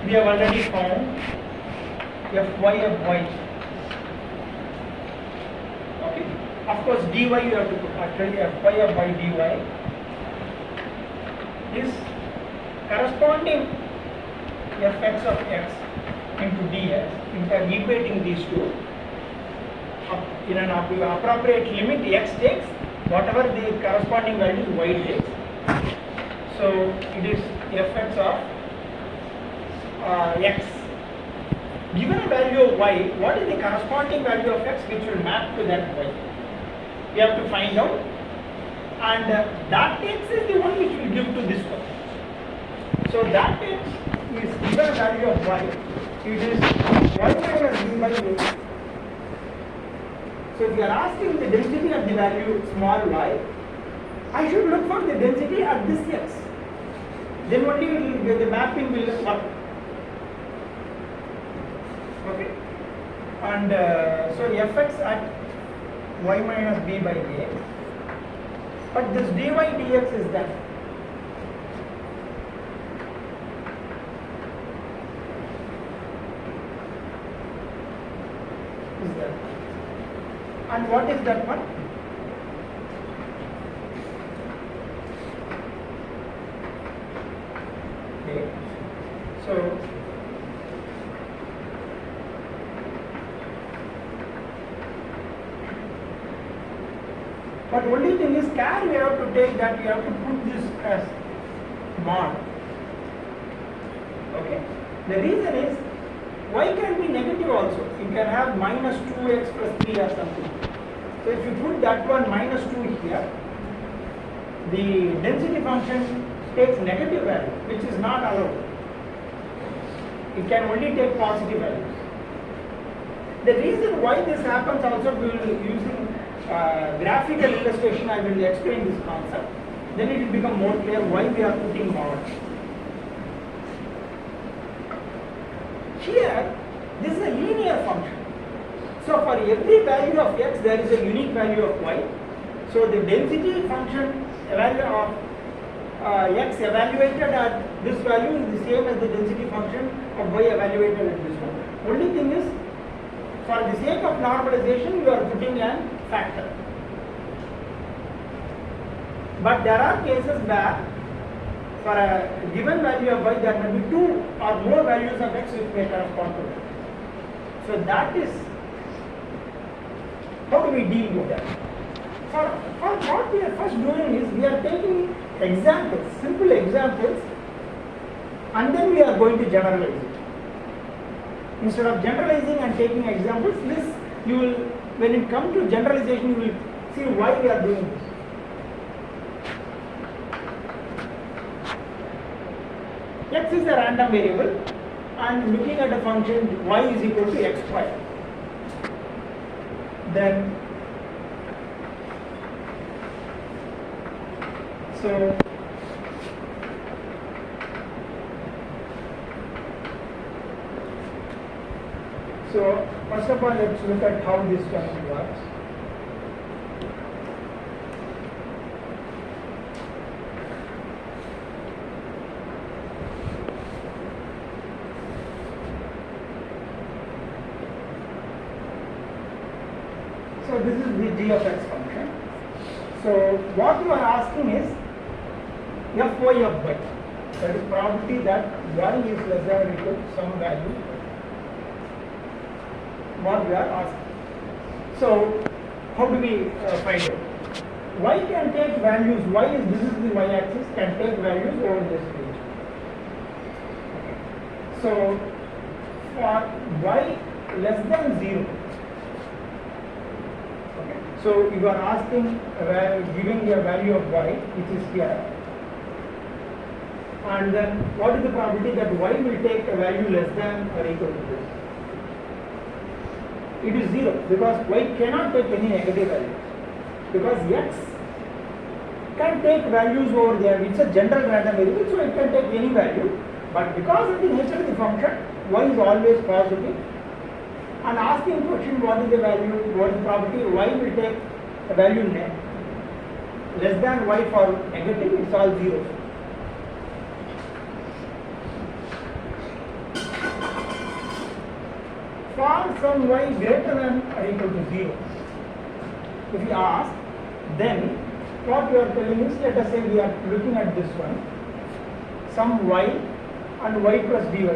we have already found fy of y. Okay. Of course, dy you have to put. Actually, fy of y dy is corresponding fx of x into dx. We are equating these two. In an appropriate limit, x takes whatever the corresponding value y takes. So it is fx of x. Given a value of y, what is the corresponding value of x which will map to that y? We have to find out, and that x is the one which will give to this one. So that x is given a value of y. It is y minus b by a. So if you are asking the density of the value small y, I should look for the density at this x. Then only the mapping will work. Okay. And so fx at y minus b by a. But this dy dx is that. Is that. And what is that one? Okay. So but only thing is, care we have to take that we have to put this as mod. Okay. The reason is y can be negative also. You can have minus 2x plus 3 or something. So if you put that one minus 2 here, the density function takes negative value, which is not allowed. It can only take positive values. The reason why this happens also, we will using graphical illustration, I will explain this concept. Then it will become more clear why we are putting mod. Here, this is a linear function. So for every value of x, there is a unique value of y. So the density function value of x evaluated at this value is the same as the density function of y evaluated at this one. Only thing is, for the sake of normalization, you are putting a factor. But there are cases where for a given value of y, there may be 2 or more values of x which may correspond to that. So that is, how do we deal with that? For what we are first doing is, we are taking examples, simple examples, and then we are going to generalize it. Instead of generalizing and taking examples, this you will, when it comes to generalization, you will see why we are doing this. X is a random variable, and looking at a function y is equal to x square. Then, so first of all, let's look at how this function works. So this is the g of x function. So what you are asking is fy of y. That is probability that y is less than or equal to some value. What we are asking. So how do we find it? Y can take values. This is the y-axis, can take values over this region. So for y less than 0. So you are asking, giving a value of y, which is here, and then what is the probability that y will take a value less than or equal to this? It is 0, because y cannot take any negative values, because x can take values over there. It's a general random variable, so it can take any value, but because of the nature of the function, y is always positive. And asking question, what is the value, what is the probability y will take a value less than y for negative, it's all 0. some y greater than or equal to 0? If you ask, then what you are telling is, let us say we are looking at this one, some y and y plus dy.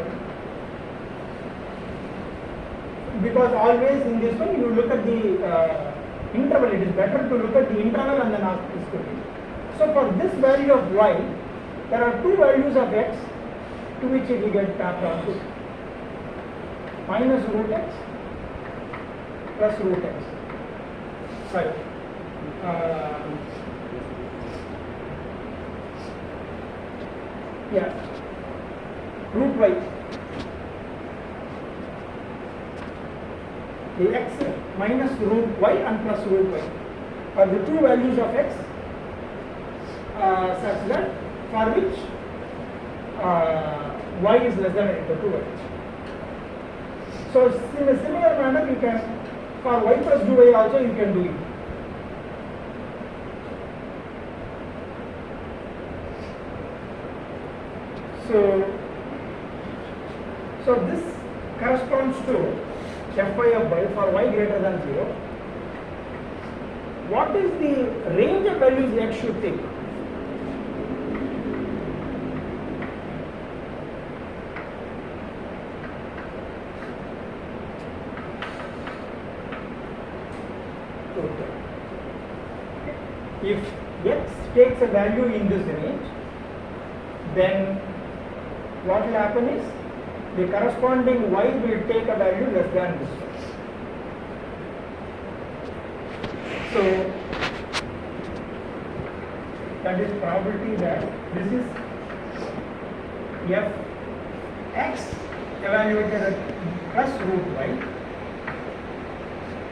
Because always in this one you look at the interval, it is better to look at the interval and then ask this question. So for this value of y, there are two values of x to which it will get tapped onto. Minus root x plus root x. Sorry. Yeah. Root y. The x minus root y and plus root y are the two values of x such that for which y is less than or equal to y. So in a similar manner you can, for y plus dy also you can do it. So this corresponds to fy of y for y greater than 0. What is the range of values x should take? If x takes a value in this range, then what will happen is the corresponding y will take a value less than this one. So that is probability that this is f x evaluated at plus root y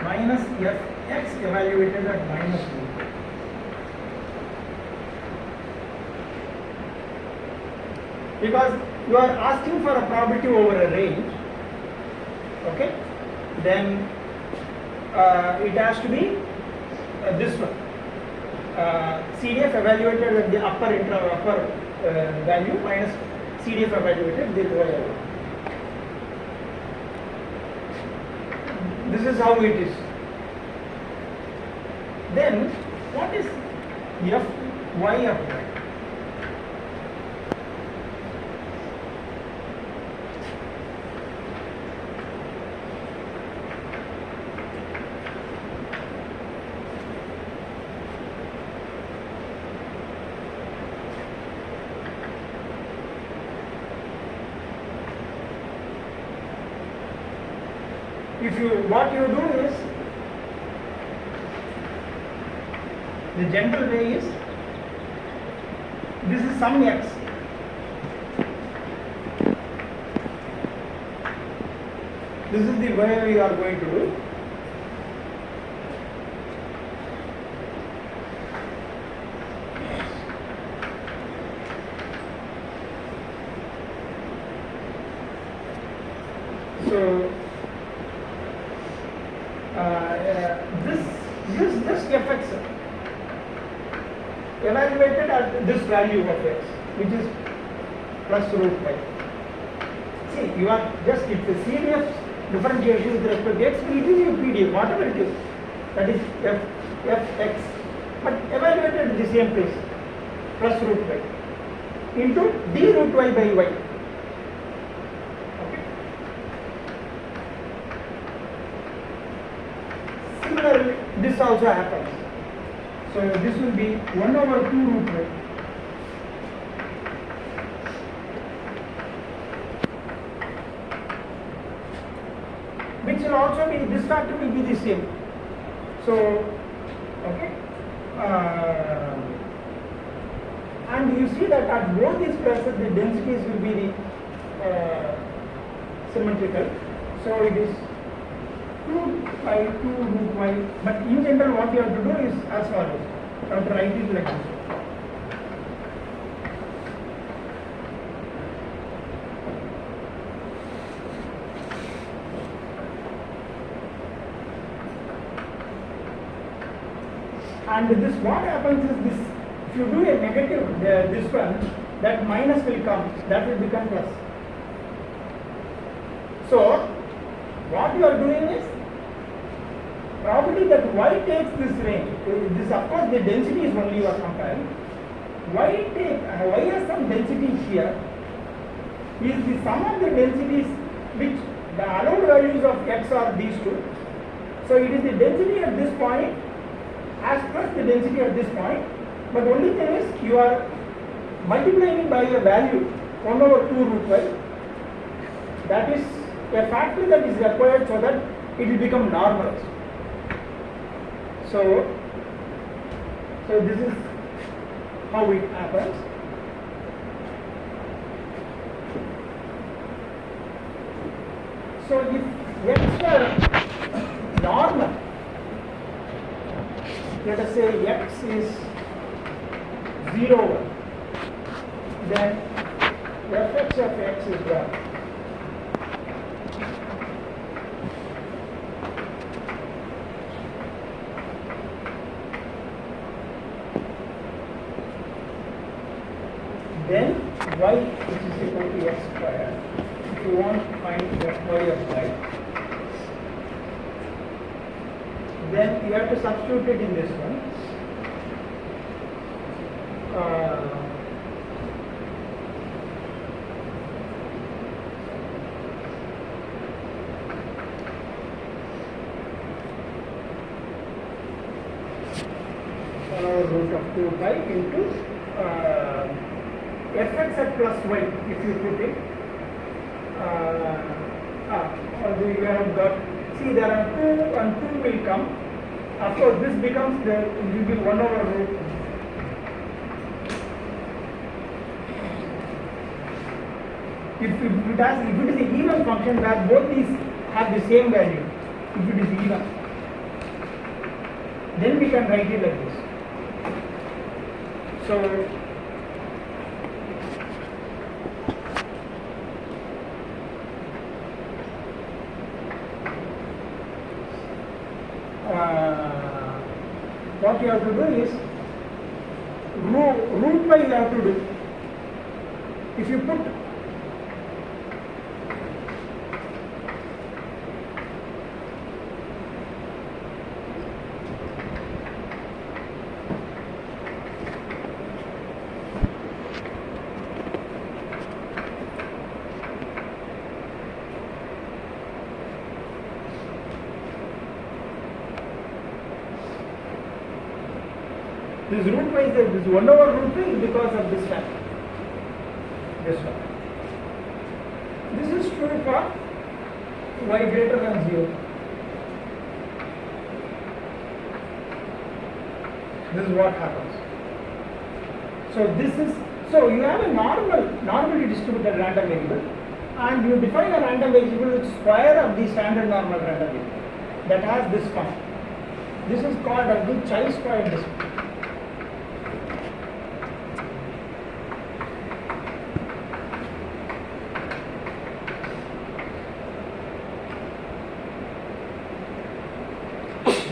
minus f x evaluated at minus root y. Because you are asking for a probability over a range, okay, then it has to be this one, CDF evaluated at the upper value minus CDF evaluated the lower value. This is how it is. Then what is f y of y? What you do is, the general way is, this is some x. This is the way we are going to do. So this fx evaluated at this value of x, which is plus root y. See, you are just, if the CDF differentiation with respect to x will give you PDF, whatever it is, that is fx, but evaluated at the same place, plus root y into d root y by y. Similarly, this also happens. So this will be 1 over 2 root y. Which will also be, this factor will be the same. So, okay. And you see that at both these places the densities will be the symmetrical. So it is 2 by 2 root y, but in general what you have to do is as follows. You have to write it like this. And this, what happens is this, if you do a negative, this one, that minus will come, that will become plus. So what you are doing is probability that y takes this range. This of course the density is only you are comparing. Y has some density here is the sum of the densities which the allowed values of x are these two. So it is the density at this point as plus the density at this point, but only thing is you are multiplying it by a value 1 over 2 root y. That is a factor that is required so that it will become normalized. So this is how it happens. So if x were normal, let us say x is 0, then fx of x is 1. Then y which is equal to x square. If you want to find fy of y, then you have to substitute it in this one. Root of 2 pi into fx at plus y, if you put it, you have got, see there are 2 and 2 will come. Of course this becomes the, it will be 1 over root. If it is an even function where both these have the same value, if it is even, then we can write it like this. So what you have to do is root by you have to do. If you put this root by this 1 over root 2 is because of this factor. This one. This is true for y greater than 0. This is what happens. So you have a normally distributed random variable, and you define a random variable with square of the standard normal random variable that has this form. This is called as the chi-square distribution.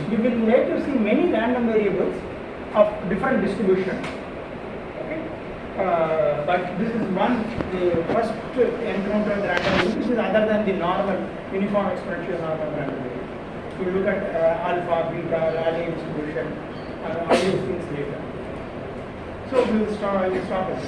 You will later see many random variables of different distribution. Okay, but this is one the first encountered random variable, which is other than the normal uniform exponential normal random variable. You look at alpha, beta, Rayleigh distribution, all these things later. So we will start. I will stop it.